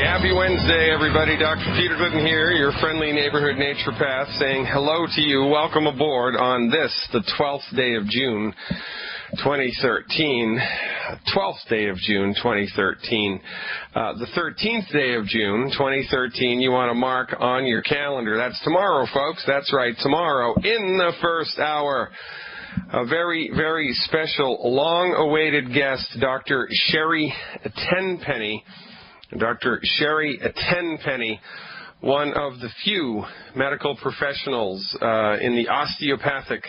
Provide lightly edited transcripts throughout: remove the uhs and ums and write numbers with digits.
Happy Wednesday, everybody. Dr. Peter Glidden here, your friendly neighborhood naturopath, saying hello to you. Welcome aboard on this, the 12th day of June, 2013. 12th day of June, 2013. The 13th day of June, 2013, you want to mark on your calendar. That's tomorrow, folks. That's right, tomorrow, in the first hour. A very, very special, long-awaited guest, Dr. Sherry Tenpenny. Dr. Sherry Tenpenny, one of the few medical professionals in the osteopathic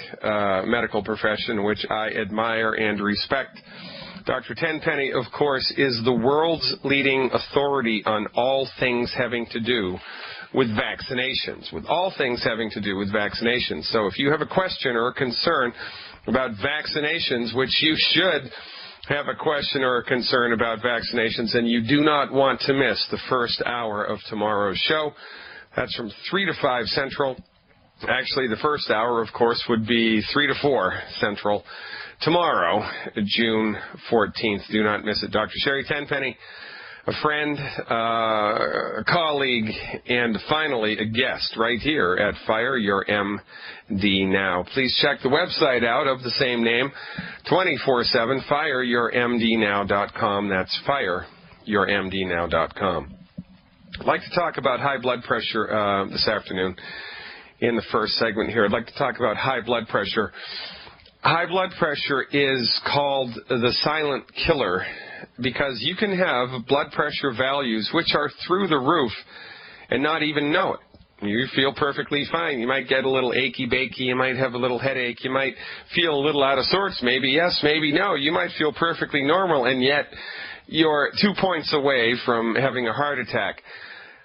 medical profession, which I admire and respect. Dr. Tenpenny, of course, is the world's leading authority on all things having to do with vaccinations, So if you have a question or a concern about vaccinations, which you should have a question or a concern about vaccinations, and you do not want to miss the first hour of tomorrow's show. That's from 3 to 5 Central. Actually, the first hour, of course, would be 3 to 4 Central. Tomorrow, June 14th. Do not miss it. Dr. Sherry Tenpenny, a friend, a colleague, and finally a guest right here at Fire Your MD Now. Please check the website out of the same name, 24/7, fireyourmdnow.com. That's fireyourmdnow.com. I'd like to talk about high blood pressure this afternoon in the first segment here. I'd like to talk about high blood pressure. High blood pressure is called the silent killer because you can have blood pressure values which are through the roof and not even know it. You feel perfectly fine. You might get a little achy-bakey. You might have a little headache. You might feel a little out of sorts. Maybe yes, maybe no. You might feel perfectly normal, and yet you're 2 points away from having a heart attack.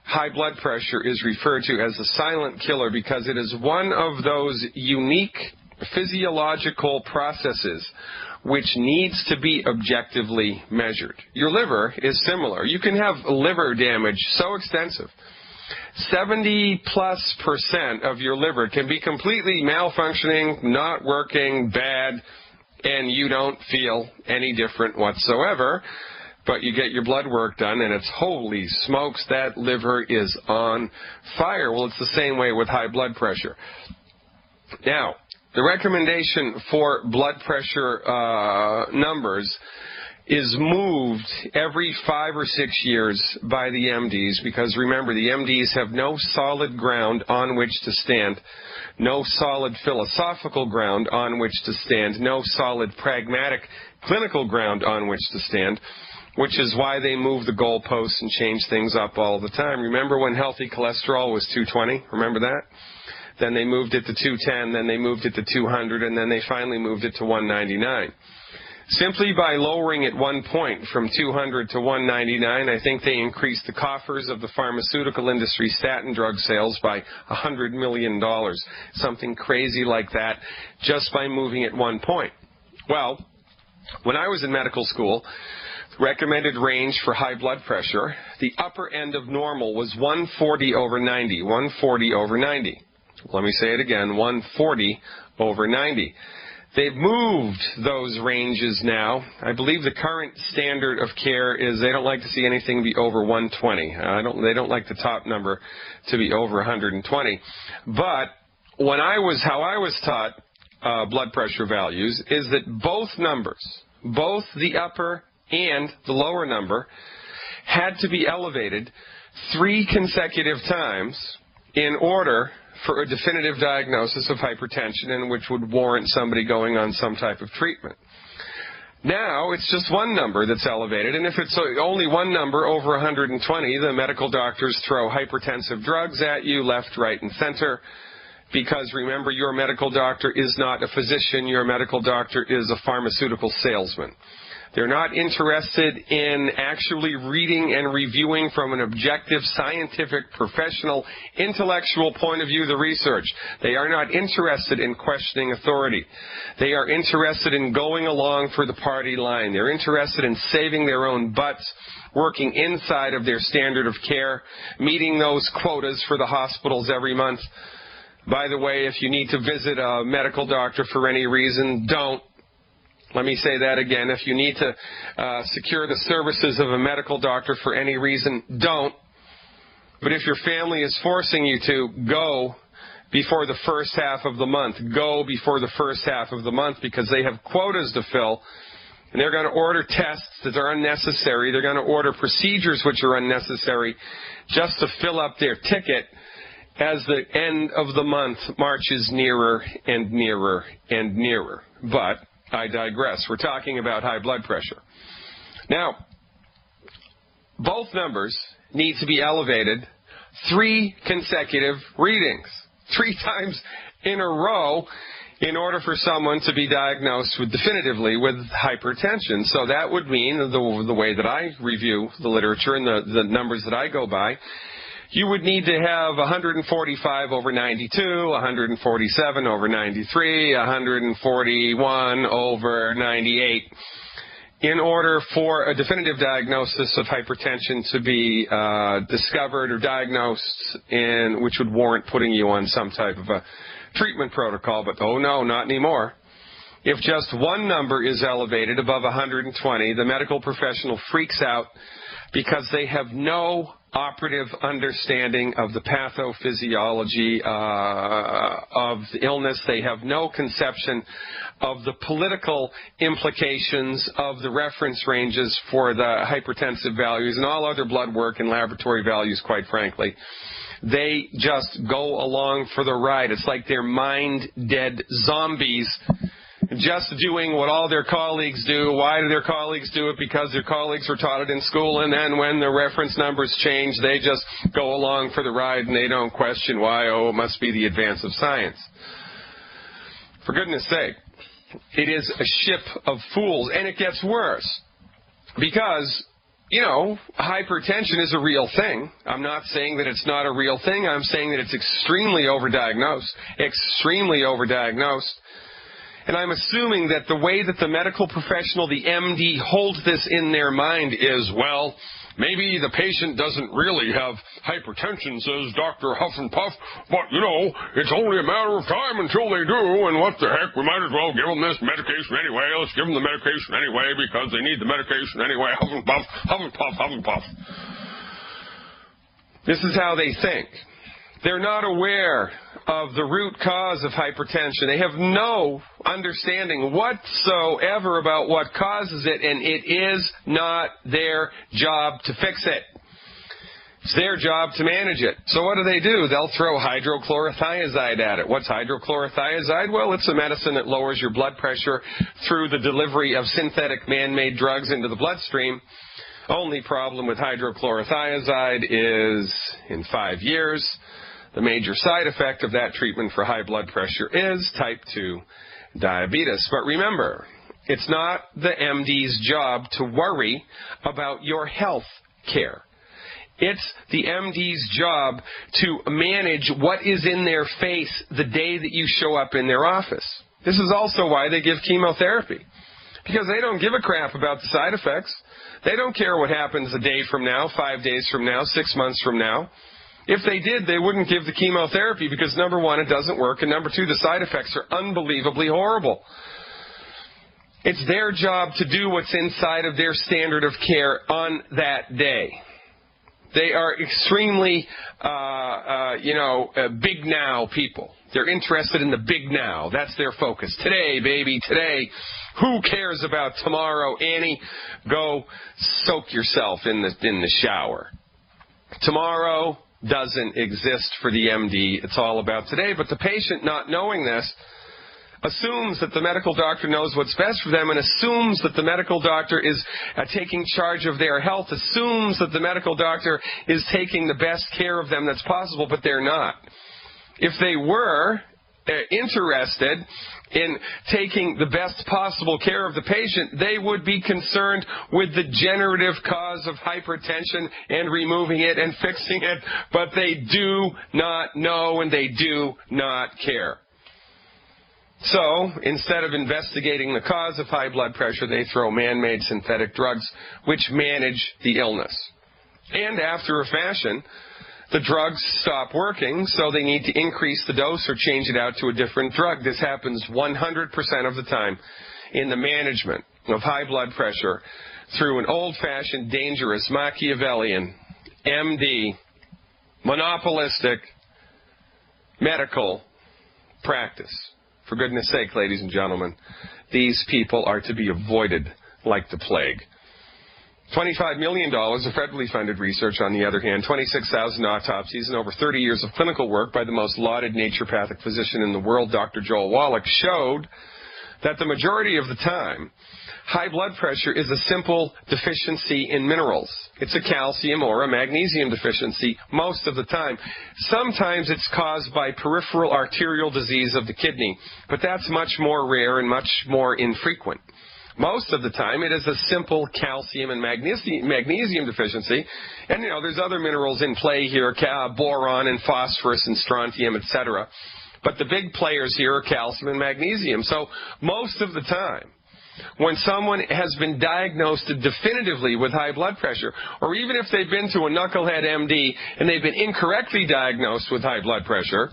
High blood pressure is referred to as the silent killer because it is one of those unique physiological processes which needs to be objectively measured. Your liver is similar. You can have liver damage so extensive. 70+% of your liver can be completely malfunctioning, not working, bad, and you don't feel any different whatsoever. But you get your blood work done, and it's holy smokes, that liver is on fire. Well, it's the same way with high blood pressure. Now, the recommendation for blood pressure numbers is moved every 5 or 6 years by the MDs because, remember, the MDs have no solid ground on which to stand, no solid philosophical ground on which to stand, no solid pragmatic clinical ground on which to stand, which is why they move the goalposts and change things up all the time. Remember when healthy cholesterol was 220? Remember that? Then they moved it to 210, then they moved it to 200, and then they finally moved it to 199. Simply by lowering it 1 point from 200 to 199, I think they increased the coffers of the pharmaceutical industry statin drug sales by $100 million, something crazy like that, just by moving it 1 point. Well, when I was in medical school, recommended range for high blood pressure, the upper end of normal was 140/90, 140/90. Let me say it again, 140/90. They've moved those ranges now. I believe the current standard of care is they don't like to see anything be over 120. They don't like the top number to be over 120. But how I was taught blood pressure values is that both numbers, both the upper and the lower number, had to be elevated 3 consecutive times in order for a definitive diagnosis of hypertension and which would warrant somebody going on some type of treatment. Now, it's just one number that's elevated, and if it's only one number over 120, the medical doctors throw hypertensive drugs at you left, right, and center, because remember, your medical doctor is not a physician. Your medical doctor is a pharmaceutical salesman. They're not interested in actually reading and reviewing from an objective, scientific, professional, intellectual point of view the research. They are not interested in questioning authority. They are interested in going along for the party line. They're interested in saving their own butts, working inside of their standard of care, meeting those quotas for the hospitals every month. By the way, if you need to visit a medical doctor for any reason, don't. Let me say that again. If you need to secure the services of a medical doctor for any reason, don't. But if your family is forcing you to, go before the first half of the month. Go before the first half of the month, because they have quotas to fill, and they're going to order tests that are unnecessary. They're going to order procedures which are unnecessary just to fill up their ticket as the end of the month marches nearer and nearer and nearer. But I digress. We're talking about high blood pressure. Now, both numbers need to be elevated 3 consecutive readings, 3 times in a row, in order for someone to be diagnosed definitively with hypertension. So that would mean, the way that I review the literature and the numbers that I go by, you would need to have 145 over 92, 147 over 93, 141 over 98 in order for a definitive diagnosis of hypertension to be discovered or diagnosed, which would warrant putting you on some type of a treatment protocol. But oh no, not anymore. If just one number is elevated above 120, the medical professional freaks out because they have no operative understanding of the pathophysiology of the illness. They have no conception of the political implications of the reference ranges for the hypertensive values and all other blood work and laboratory values, quite frankly. They just go along for the ride. It's like they're mind-dead zombies just doing what all their colleagues do. Why do their colleagues do it? Because their colleagues were taught it in school, and then when the reference numbers change, they just go along for the ride and they don't question why. Oh, it must be the advance of science. For goodness sake, it is a ship of fools, and it gets worse because, you know, hypertension is a real thing. I'm not saying that it's not a real thing. I'm saying that it's extremely overdiagnosed, extremely overdiagnosed. And I'm assuming that the way that the medical professional, the MD, holds this in their mind is, well, maybe the patient doesn't really have hypertension, says Dr. Huff and Puff, but, you know, it's only a matter of time until they do, and what the heck, we might as well give them this medication anyway. Let's give them the medication anyway because they need the medication anyway. Huff and Puff, Huff and Puff, Huff and Puff. This is how they think. They're not aware of the root cause of hypertension. They have no understanding whatsoever about what causes it, and it is not their job to fix it. It's their job to manage it. So what do? They'll throw hydrochlorothiazide at it. What's hydrochlorothiazide? Well, it's a medicine that lowers your blood pressure through the delivery of synthetic man-made drugs into the bloodstream. Only problem with hydrochlorothiazide is, in 5 years, the major side effect of that treatment for high blood pressure is type 2 diabetes. But remember, it's not the MD's job to worry about your health care. It's the MD's job to manage what is in their face the day that you show up in their office. This is also why they give chemotherapy, because they don't give a crap about the side effects. They don't care what happens a day from now, 5 days from now, 6 months from now. If they did, they wouldn't give the chemotherapy because, number one, it doesn't work, and number two, the side effects are unbelievably horrible. It's their job to do what's inside of their standard of care on that day. They are extremely, big now people. They're interested in the big now. That's their focus. Today, baby, today. Who cares about tomorrow, Annie? Go soak yourself in the shower. Tomorrow doesn't exist for the MD. It's all about today. But the patient, not knowing this, assumes that the medical doctor knows what's best for them and assumes that the medical doctor is taking charge of their health, assumes that the medical doctor is taking the best care of them that's possible, but they're not. If they were interested in taking the best possible care of the patient, they would be concerned with the generative cause of hypertension and removing it and fixing it, but they do not know and they do not care. So, instead of investigating the cause of high blood pressure, they throw man-made synthetic drugs which manage the illness. And after a fashion, the drugs stop working, so they need to increase the dose or change it out to a different drug. This happens 100% of the time in the management of high blood pressure through an old-fashioned, dangerous, Machiavellian, MD, monopolistic medical practice. For goodness sake, ladies and gentlemen, these people are to be avoided like the plague. $25 million of federally funded research, on the other hand, 26,000 autopsies, and over 30 years of clinical work by the most lauded naturopathic physician in the world, Dr. Joel Wallach, showed that the majority of the time, high blood pressure is a simple deficiency in minerals. It's a calcium or a magnesium deficiency most of the time. Sometimes it's caused by peripheral arterial disease of the kidney, but that's much more rare and much more infrequent. Most of the time, it is a simple calcium and magnesium deficiency. And, there's other minerals in play here, boron and phosphorus and strontium, etc. But the big players here are calcium and magnesium. So most of the time, when someone has been diagnosed definitively with high blood pressure, or even if they've been to a knucklehead MD and they've been incorrectly diagnosed with high blood pressure,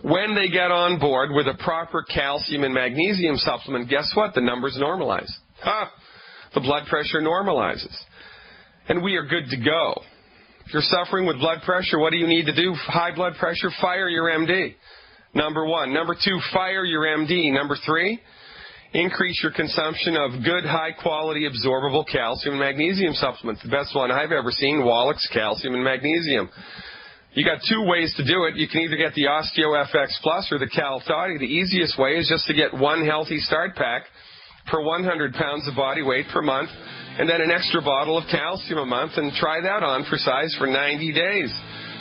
when they get on board with a proper calcium and magnesium supplement, guess what? The numbers normalize. The blood pressure normalizes. And we are good to go. If you're suffering with blood pressure, what do you need to do? High blood pressure, fire your MD. Number one. Number two, fire your MD. Number three, increase your consumption of good, high-quality, absorbable calcium and magnesium supplements. The best one I've ever seen, Wallach's Calcium and Magnesium. You got two ways to do it. You can either get the OsteoFX Plus or the Cal Toddy. The easiest way is just to get one healthy start pack per 100 pounds of body weight per month, and then an extra bottle of calcium a month, and try that on for size for 90 days.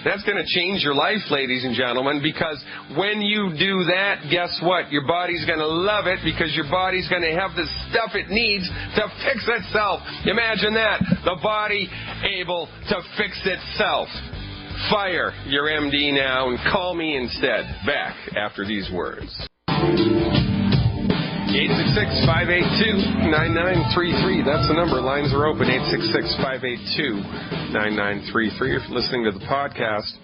That's going to change your life, ladies and gentlemen, because when you do that, guess what? Your body's going to love it, because your body's going to have the stuff it needs to fix itself. Imagine that. The body able to fix itself. Fire your MD now and call me instead. Back after these words. 866-582-9933. That's the number. Lines are open. 866-582-9933. If you're listening to the podcast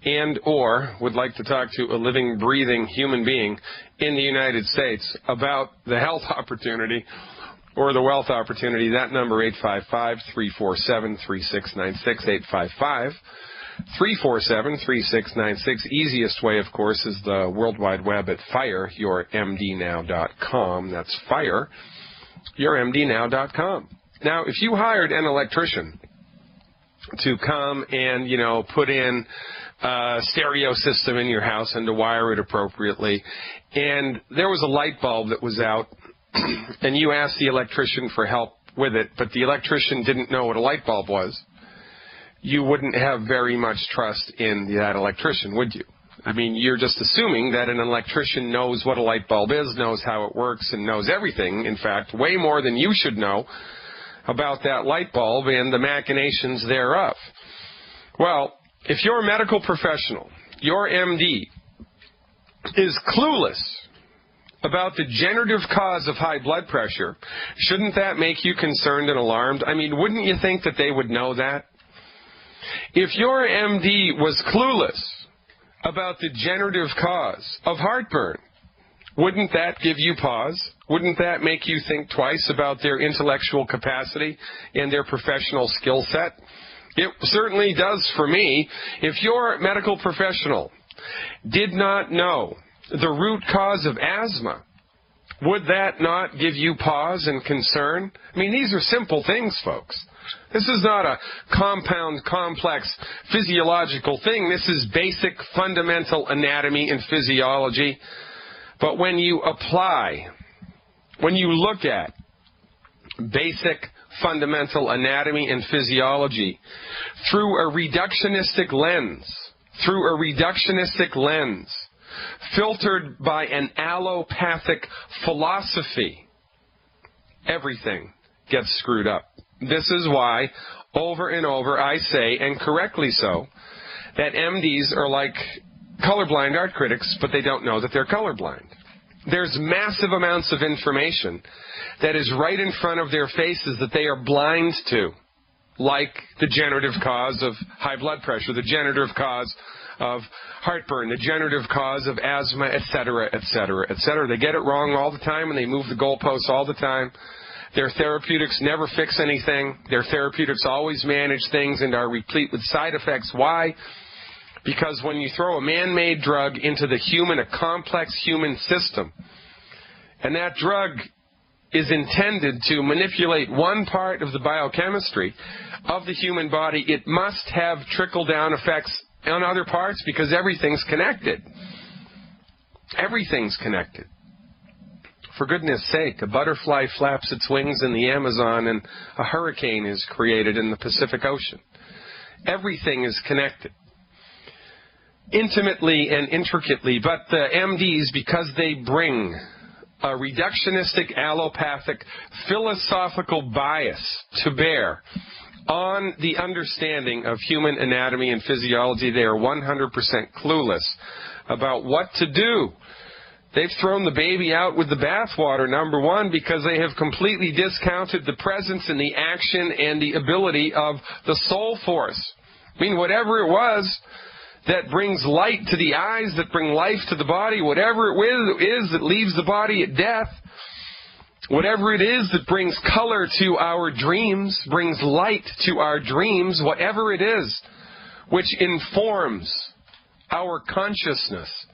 and or would like to talk to a living, breathing human being in the United States about the health opportunity or the wealth opportunity, that number, 855-347-3696, 855-347-3696. Easiest way, of course, is the World Wide Web at fireyourmdnow.com. That's fireyourmdnow.com. Now, if you hired an electrician to come and, put in a stereo system in your house and to wire it appropriately, and there was a light bulb that was out, and you asked the electrician for help with it, but the electrician didn't know what a light bulb was, you wouldn't have very much trust in that electrician, would you? I mean, you're just assuming that an electrician knows what a light bulb is, knows how it works, and knows everything, in fact, way more than you should know about that light bulb and the machinations thereof. Well, if you're a medical professional, your MD is clueless about the generative cause of high blood pressure, shouldn't that make you concerned and alarmed? I mean, wouldn't you think that they would know that? If your MD was clueless about the generative cause of heartburn, wouldn't that give you pause? Wouldn't that make you think twice about their intellectual capacity and their professional skill set? It certainly does for me. If your medical professional did not know the root cause of asthma, would that not give you pause and concern? I mean, these are simple things, folks. This is not a compound, complex physiological thing. This is basic, fundamental anatomy and physiology. But when you apply, when you look at basic, fundamental anatomy and physiology through a reductionistic lens, filtered by an allopathic philosophy, everything gets screwed up. This is why, over and over, I say, and correctly so, that MDs are like colorblind art critics, but they don't know that they're colorblind. There's massive amounts of information that is right in front of their faces that they are blind to. like the generative cause of high blood pressure, the generative cause of heartburn, the generative cause of asthma, etc., etc., etc. They get it wrong all the time, and they move the goalposts all the time. Their therapeutics never fix anything. Their therapeutics always manage things and are replete with side effects. Why? Because when you throw a man-made drug into the human, a complex human system, and that drug is intended to manipulate one part of the biochemistry of the human body, it must have trickle-down effects on other parts because everything's connected. Everything's connected. For goodness sake, a butterfly flaps its wings in the Amazon and a hurricane is created in the Pacific Ocean. Everything is connected, intimately and intricately, but the MDs, because they bring a reductionistic, allopathic, philosophical bias to bear on the understanding of human anatomy and physiology, they are 100% clueless about what to do. They've thrown the baby out with the bathwater, number one, because they have completely discounted the presence and the action and the ability of the soul force. I mean, whatever it was that brings light to the eyes, that bring life to the body, whatever it is that leaves the body at death, whatever it is that brings color to our dreams, brings light to our dreams, whatever it is which informs our consciousness,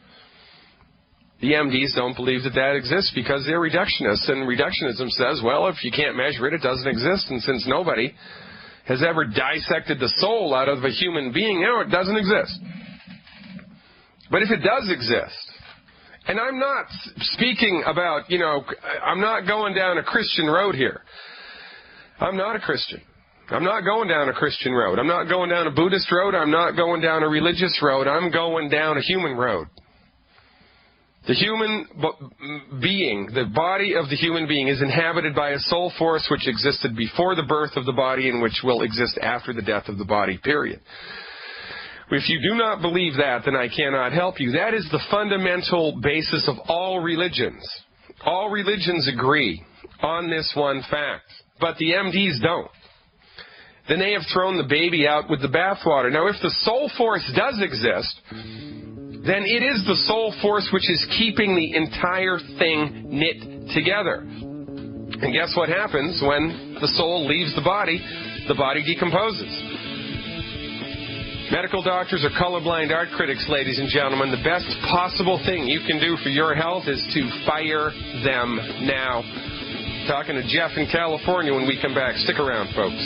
the MDs don't believe that that exists because they're reductionists, and reductionism says, well, if you can't measure it, it doesn't exist, and since nobody has ever dissected the soul out of a human being, no, it doesn't exist. But if it does exist, and I'm not speaking about, I'm not going down a Christian road here. I'm not a Christian. I'm not going down a Christian road. I'm not going down a Buddhist road. I'm not going down a religious road. I'm going down a human road. The human being, the body of the human being, is inhabited by a soul force which existed before the birth of the body and which will exist after the death of the body, period. If you do not believe that, then I cannot help you. That is the fundamental basis of all religions. All religions agree on this one fact, but the MDs don't. Then they have thrown the baby out with the bathwater. Now, if the soul force does exist, then it is the soul force which is keeping the entire thing knit together. And guess what happens when the soul leaves the body? The body decomposes. Medical doctors are colorblind art critics, ladies and gentlemen. The best possible thing you can do for your health is to fire them now. Talking to Jeff in California when we come back. Stick around, folks.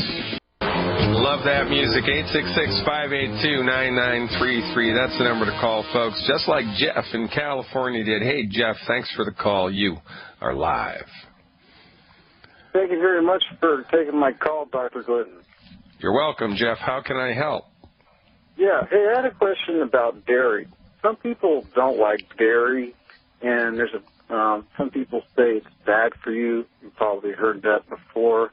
Love that music. 866-582-9933. That's the number to call, folks. Just like Jeff in California did. Hey, Jeff, thanks for the call. You are live. Thank you very much for taking my call, Dr. Glidden. You're welcome, Jeff. How can I help? Yeah, hey, I had a question about dairy. Some people don't like dairy, and there's some people say it's bad for you. You've probably heard that before.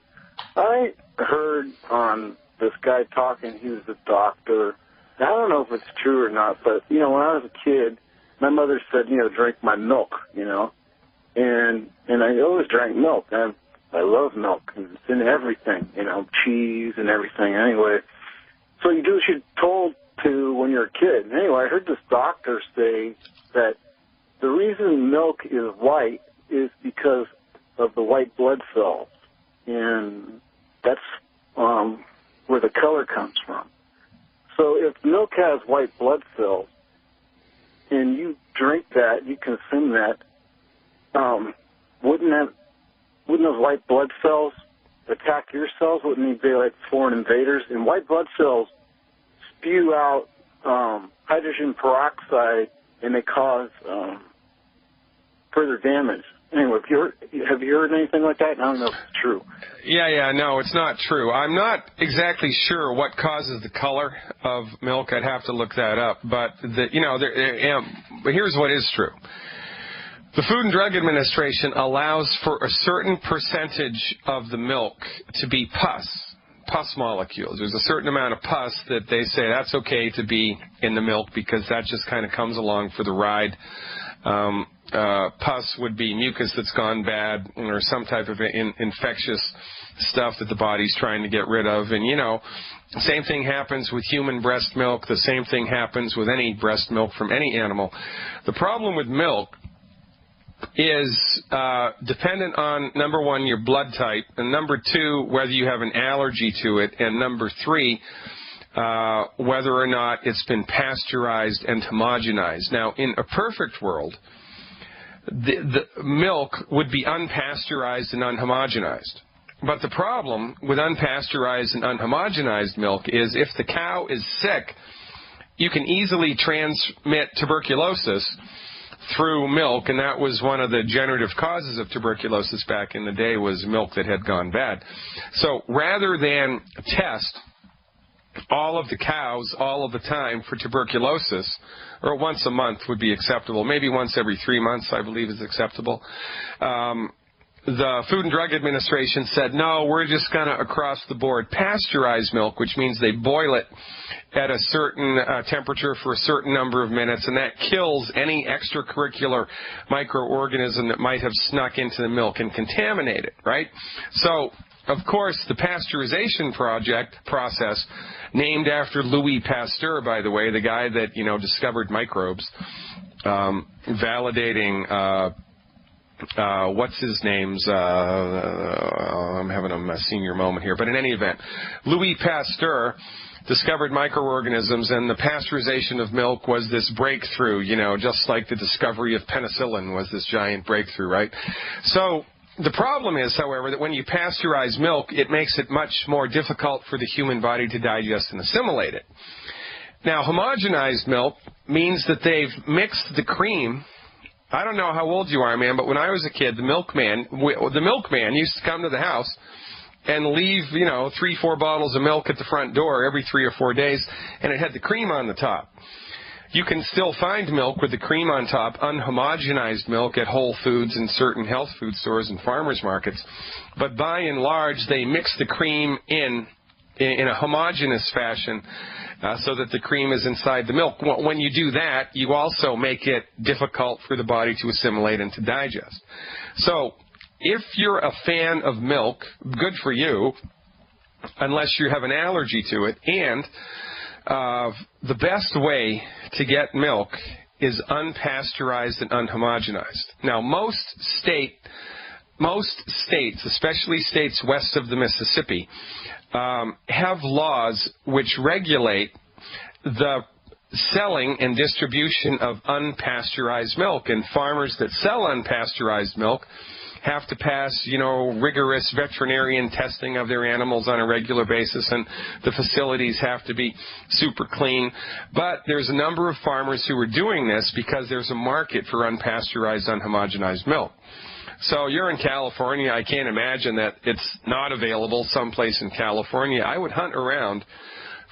I heard on this guy talking, he was a doctor. I don't know if it's true or not, but, when I was a kid, my mother said, drink my milk, and I always drank milk. And I love milk. It's in everything, cheese and everything anyway. So you do what you're told to when you're a kid. Anyway, I heard this doctor say that the reason milk is white is because of the white blood cells, and that's where the color comes from. So if milk has white blood cells, and you drink that, you consume that, wouldn't those white blood cells attack your cells? Wouldn't they be like foreign invaders? And white blood cells spew out hydrogen peroxide, and they cause further damage. Anyway, have you heard anything like that? I don't know if it's true. Yeah, no, it's not true. I'm not exactly sure what causes the color of milk. I'd have to look that up. But but here's what is true. The Food and Drug Administration allows for a certain percentage of the milk to be pus molecules. There's a certain amount of pus that they say that's okay to be in the milk because that just kind of comes along for the ride. Pus would be mucus that's gone bad or some type of infectious stuff that the body's trying to get rid of. And, you know, same thing happens with human breast milk. The same thing happens with any breast milk from any animal. The problem with milk is dependent on, number one, your blood type, and number two, whether you have an allergy to it, and number three, whether or not it's been pasteurized and homogenized. Now, in a perfect world, the milk would be unpasteurized and unhomogenized. But the problem with unpasteurized and unhomogenized milk is if the cow is sick, you can easily transmit tuberculosis through milk, and that was one of the generative causes of tuberculosis back in the day, was milk that had gone bad. So rather than test all of the cows all of the time for tuberculosis, or once a month would be acceptable, maybe once every 3 months I believe is acceptable, the Food and Drug Administration said, no, we're just going to, across the board, pasteurize milk, which means they boil it at a certain temperature for a certain number of minutes, and that kills any extracurricular microorganism that might have snuck into the milk and contaminate it, right? So, of course, the pasteurization process, named after Louis Pasteur, by the way, the guy that, you know, discovered microbes, validating what's his name's, I'm having a senior moment here, but in any event, Louis Pasteur discovered microorganisms, and the pasteurization of milk was this breakthrough, you know, just like the discovery of penicillin was this giant breakthrough, right? So the problem is, however, that when you pasteurize milk, it makes it much more difficult for the human body to digest and assimilate it. Now, homogenized milk means that they've mixed the cream. I don't know how old you are, man, but when I was a kid, the milkman used to come to the house and leave, you know, 3-4 bottles of milk at the front door every 3 or 4 days, and it had the cream on the top. You can still find milk with the cream on top, unhomogenized milk, at Whole Foods and certain health food stores and farmers markets, but by and large, they mix the cream in a homogeneous fashion, so that the cream is inside the milk. When you do that, you also make it difficult for the body to assimilate and to digest. So, if you're a fan of milk, good for you, unless you have an allergy to it. And the best way to get milk is unpasteurized and unhomogenized. Now, most states, especially states west of the Mississippi, have laws which regulate the selling and distribution of unpasteurized milk, and farmers that sell unpasteurized milk have to pass, you know, rigorous veterinarian testing of their animals on a regular basis, and the facilities have to be super clean. But there's a number of farmers who are doing this because there's a market for unpasteurized, unhomogenized milk. So you're in California. I can't imagine that it's not available someplace in California. I would hunt around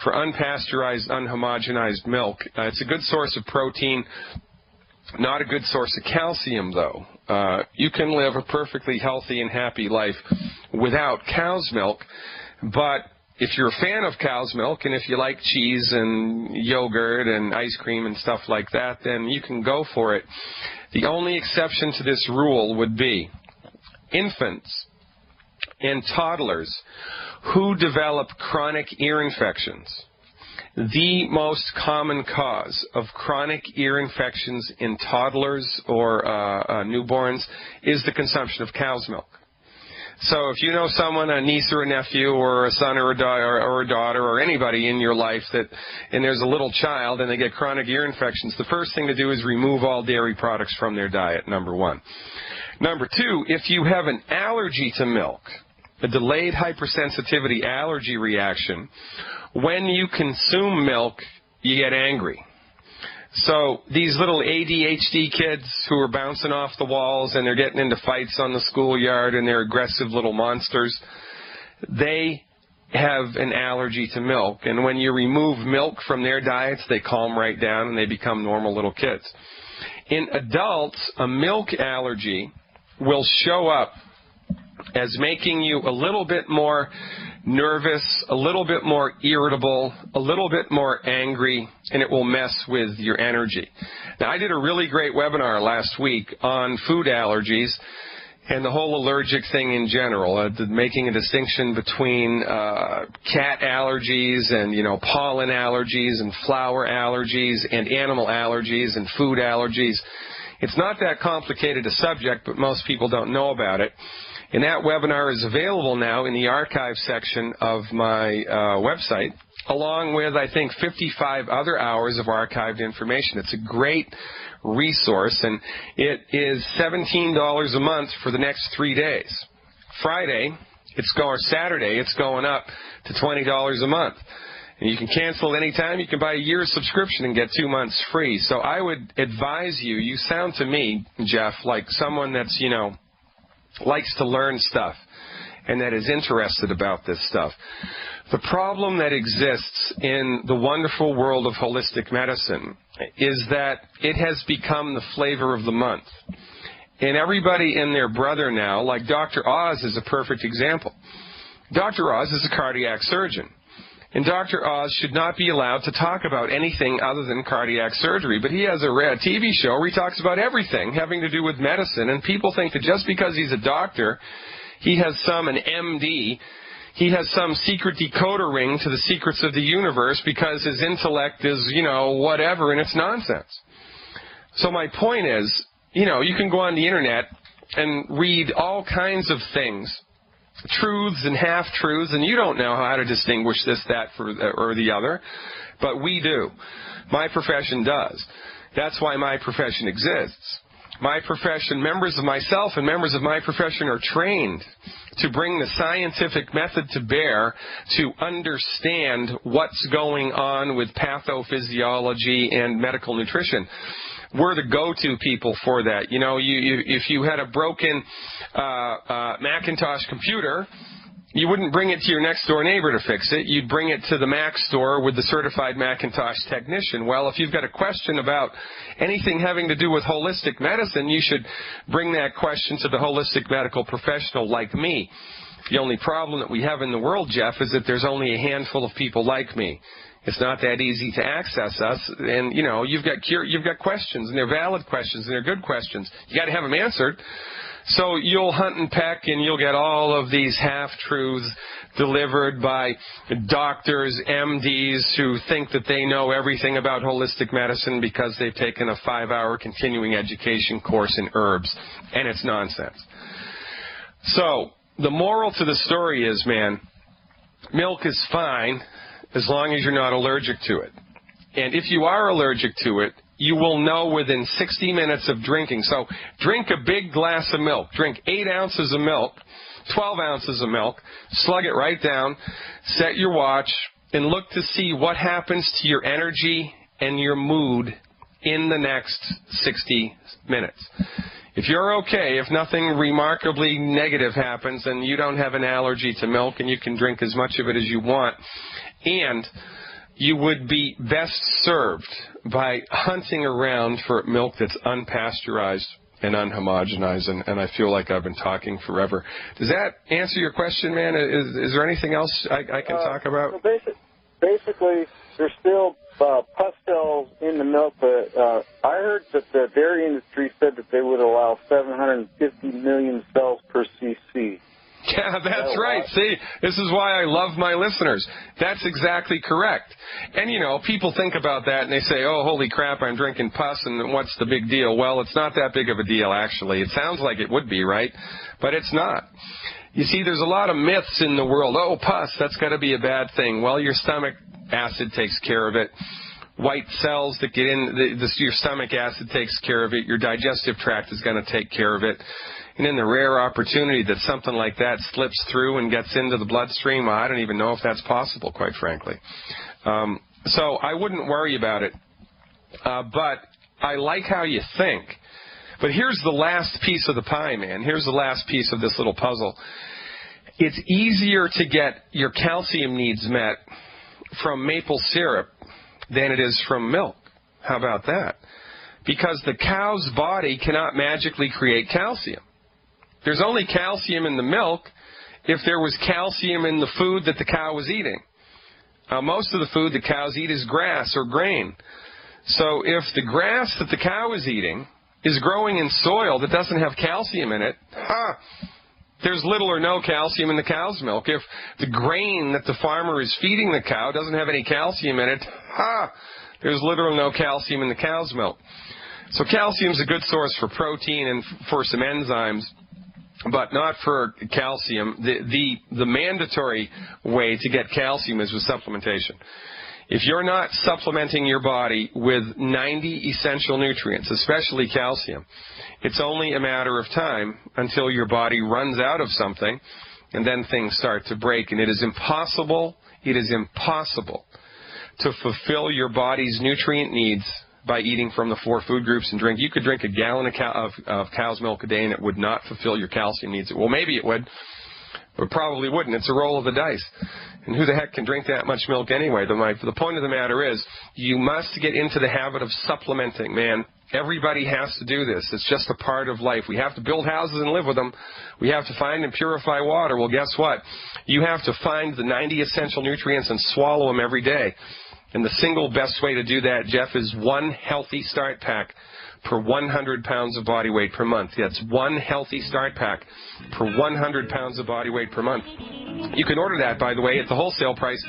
for unpasteurized, unhomogenized milk. It's a good source of protein, not a good source of calcium, though. You can live a perfectly healthy and happy life without cow's milk, but if you're a fan of cow's milk and if you like cheese and yogurt and ice cream and stuff like that, then you can go for it. The only exception to this rule would be infants and toddlers who develop chronic ear infections. The most common cause of chronic ear infections in toddlers or newborns is the consumption of cow's milk. So if you know someone, a niece or a nephew or a son or a daughter or anybody in your life and there's a little child and they get chronic ear infections, the first thing to do is remove all dairy products from their diet, number one. Number two, if you have an allergy to milk, a delayed hypersensitivity allergy reaction, when you consume milk, you get angry. So these little ADHD kids who are bouncing off the walls and they're getting into fights on the schoolyard and they're aggressive little monsters, they have an allergy to milk. And when you remove milk from their diets, they calm right down and they become normal little kids. In adults, a milk allergy will show up as making you a little bit more nervous, a little bit more irritable, a little bit more angry, and it will mess with your energy. Now, I did a really great webinar last week on food allergies, and the whole allergic thing in general, making a distinction between cat allergies and, pollen allergies and flower allergies and animal allergies and food allergies. It's not that complicated a subject, but most people don't know about it. And that webinar is available now in the archive section of my website, along with, I think, 55 other hours of archived information. It's a great resource, and it is $17 a month for the next 3 days. Saturday, it's going up to $20 a month. And you can cancel anytime. You can buy a year's subscription and get 2 months free. So I would advise you sound to me, Jeff, like someone that's, likes to learn stuff and that is interested about this stuff. The problem that exists in the wonderful world of holistic medicine is that it has become the flavor of the month. And everybody and their brother now, like Dr. Oz is a perfect example. Dr. Oz is a cardiac surgeon. And Dr. Oz should not be allowed to talk about anything other than cardiac surgery. But he has a TV show where he talks about everything having to do with medicine. And people think that just because he's a doctor, he has an MD, he has some secret decoder ring to the secrets of the universe because his intellect is, whatever, and it's nonsense. So my point is, you can go on the internet and read all kinds of things, truths and half-truths, and you don't know how to distinguish this, that, or the other, but we do. My profession does. That's why my profession exists. My profession, members of myself and members of my profession are trained to bring the scientific method to bear to understand what's going on with pathophysiology and medical nutrition. We're the go-to people for that. If you had a broken Macintosh computer, you wouldn't bring it to your next-door neighbor to fix it. You'd bring it to the Mac store with the certified Macintosh technician. Well, if you've got a question about anything having to do with holistic medicine, you should bring that question to the holistic medical professional like me. The only problem that we have in the world, Jeff, is that there's only a handful of people like me. It's not that easy to access us, and you've got questions, and they're valid questions, and they're good questions. You got to have them answered. So you'll hunt and peck, and you'll get all of these half-truths delivered by doctors, MDs, who think that they know everything about holistic medicine because they've taken a 5-hour continuing education course in herbs, and it's nonsense. So the moral to the story is, man, milk is fine as long as you're not allergic to it. And if you are allergic to it, you will know within 60 minutes of drinking. So drink a big glass of milk. Drink 8 ounces of milk, 12 ounces of milk, slug it right down, set your watch, and look to see what happens to your energy and your mood in the next 60 minutes. If you're okay, if nothing remarkably negative happens and you don't have an allergy to milk and you can drink as much of it as you want, and you would be best served by hunting around for milk that's unpasteurized and unhomogenized, and I feel like I've been talking forever. Does that answer your question, man? Is there anything else I can talk about? So basically, there's still pus cells in the milk, but I heard that the dairy industry said that they would allow 750 million cells per cc. Yeah, that's right. See, this is why I love my listeners. That's exactly correct. And, people think about that and they say, oh, holy crap, I'm drinking pus, and what's the big deal? Well, it's not that big of a deal, actually. It sounds like it would be, right? But it's not. You see, there's a lot of myths in the world. Oh, pus, that's got to be a bad thing. Well, your stomach acid takes care of it. White cells that get in, your stomach acid takes care of it. Your digestive tract is going to take care of it. And in the rare opportunity that something like that slips through and gets into the bloodstream, well, I don't even know if that's possible, quite frankly. So I wouldn't worry about it. But I like how you think. But here's the last piece of the pie, man. Here's the last piece of this little puzzle. It's easier to get your calcium needs met from maple syrup than it is from milk. How about that? Because the cow's body cannot magically create calcium. There's only calcium in the milk if there was calcium in the food that the cow was eating. Most of the food the cows eat is grass or grain. So if the grass that the cow is eating is growing in soil that doesn't have calcium in it, there's little or no calcium in the cow's milk. If the grain that the farmer is feeding the cow doesn't have any calcium in it, there's little or no calcium in the cow's milk. So calcium is a good source for protein and for some enzymes, but not for calcium. The mandatory way to get calcium is with supplementation. If you're not supplementing your body with 90 essential nutrients, especially calcium, it's only a matter of time until your body runs out of something, and then things start to break. And it is impossible to fulfill your body's nutrient needs by eating from the 4 food groups and drink. You could drink a gallon of cow's milk a day and it would not fulfill your calcium needs. Well, maybe it would, but probably wouldn't. It's a roll of the dice. And who the heck can drink that much milk anyway? The point of the matter is, you must get into the habit of supplementing, man. Everybody has to do this. It's just a part of life. We have to build houses and live with them. We have to find and purify water. Well, guess what? You have to find the 90 essential nutrients and swallow them every day. And the single best way to do that, Jeff, is 1 healthy start pack per 100 pounds of body weight per month. That's 1 healthy start pack per 100 pounds of body weight per month. You can order that, by the way, at the wholesale price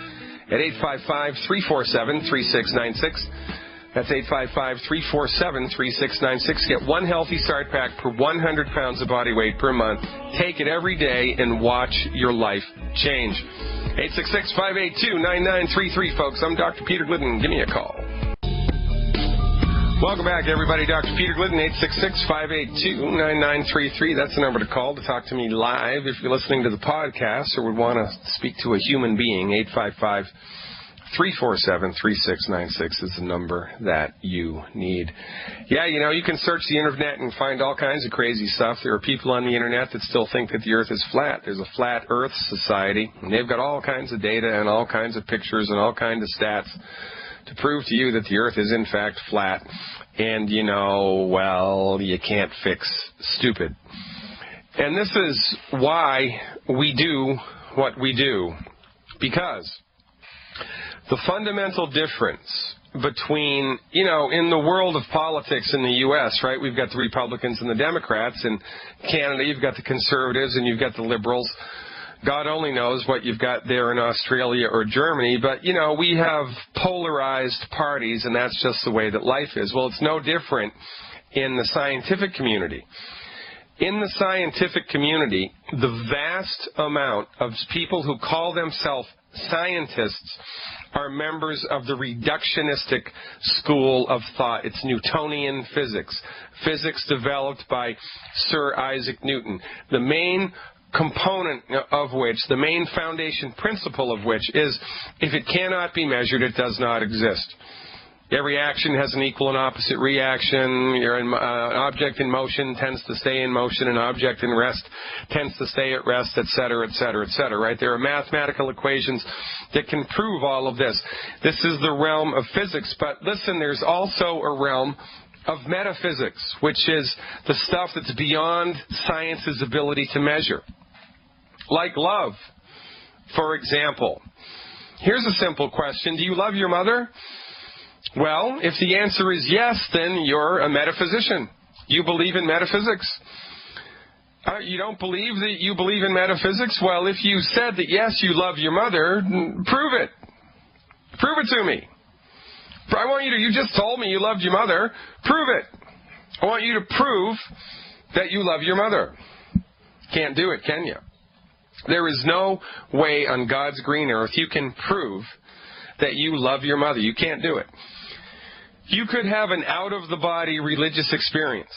at 855-347-3696. That's 855-347-3696. Get 1 healthy start pack per 100 pounds of body weight per month. Take it every day and watch your life change. 866-582-9933, folks. I'm Dr. Peter Glidden. Give me a call. Welcome back, everybody. Dr. Peter Glidden, 866-582-9933. That's the number to call to talk to me live. If you're listening to the podcast or would want to speak to a human being, 855-347-3696 is the number that you need. Yeah, you know, you can search the internet and find all kinds of crazy stuff. There are people on the internet that still think that the earth is flat. There's a Flat Earth Society, and they've got all kinds of data and all kinds of pictures and all kinds of stats to prove to you that the earth is in fact flat. And, you know, well, you can't fix stupid. And this is why we do what we do. Because the fundamental difference between, you know, in the world of politics in the U.S., right, we've got the Republicans and the Democrats. In Canada, you've got the Conservatives and you've got the Liberals. God only knows what you've got there in Australia or Germany, but, you know, we have polarized parties, and that's just the way that life is. Well, it's no different in the scientific community. In the scientific community, the vast amount of people who call themselves scientists are members of the reductionistic school of thought. It's Newtonian physics, physics developed by Sir Isaac Newton. The main component of which, the main foundation principle of which is, if it cannot be measured, it does not exist. Every action has an equal and opposite reaction. An object in motion tends to stay in motion. An object in rest tends to stay at rest, et cetera, et cetera, et cetera, right? There are mathematical equations that can prove all of this. This is the realm of physics. But listen, there's also a realm of metaphysics, which is the stuff that's beyond science's ability to measure. Like love, for example. Here's a simple question. Do you love your mother? Well, if the answer is yes, then you're a metaphysician. You believe in metaphysics. You don't believe that you believe in metaphysics? Well, if you said that yes, you love your mother, prove it. Prove it to me. I want you to, you just told me you loved your mother. Prove it. I want you to prove that you love your mother. Can't do it, can you? There is no way on God's green earth you can prove that you love your mother. You can't do it. You could have an out-of-the-body religious experience.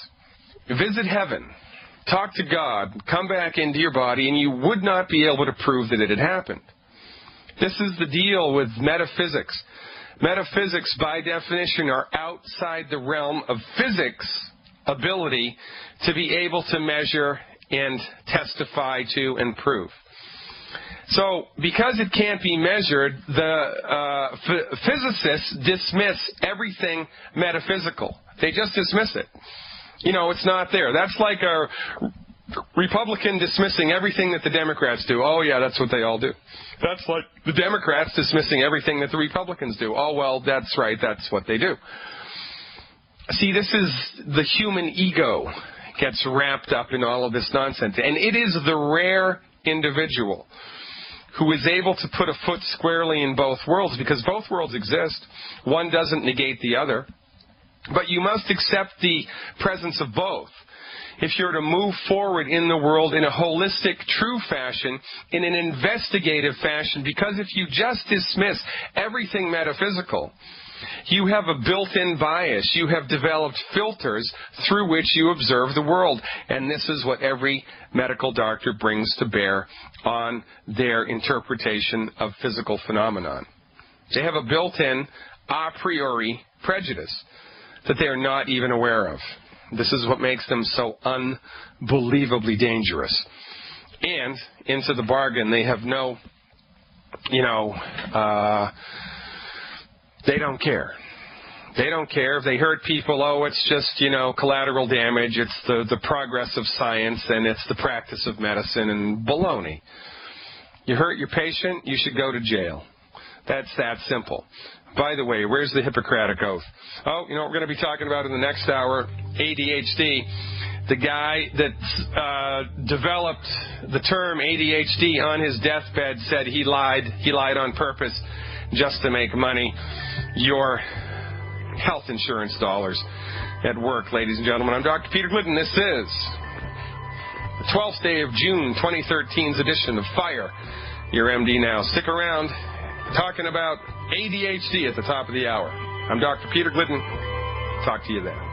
Visit heaven. Talk to God. Come back into your body, and you would not be able to prove that it had happened. This is the deal with metaphysics. Metaphysics, by definition, are outside the realm of physics' ability to be able to measure and testify to and prove. So, because it can't be measured, the physicists dismiss everything metaphysical. They just dismiss it. You know, it's not there. That's like a Republican dismissing everything that the Democrats do. Oh, yeah, that's what they all do. That's like the Democrats dismissing everything that the Republicans do. Oh, well, that's right, that's what they do. See, this is the human ego gets wrapped up in all of this nonsense. And it is the rare individual who is able to put a foot squarely in both worlds, because both worlds exist. One doesn't negate the other. But you must accept the presence of both if you're to move forward in the world in a holistic, true fashion, in an investigative fashion, because if you just dismiss everything metaphysical, you have a built-in bias. You have developed filters through which you observe the world. And this is what every medical doctor brings to bear on their interpretation of physical phenomenon. They have a built-in a priori prejudice that they are not even aware of. This is what makes them so unbelievably dangerous. And, into the bargain, they have no, they don't care. They don't care if they hurt people. Oh, it's just, collateral damage. It's the progress of science, and it's the practice of medicine, and baloney. You hurt your patient, you should go to jail. That's that simple. By the way, where's the Hippocratic Oath? Oh, we're going to be talking about in the next hour, ADHD. The guy that developed the term ADHD on his deathbed said he lied. He lied on purpose just to make money. Your health insurance dollars at work, ladies and gentlemen. I'm Dr. Peter Glidden. This is the 12th day of June, 2013's edition of Fire Your MD Now. Stick around. Talking about ADHD at the top of the hour. I'm Dr. Peter Glidden. Talk to you then.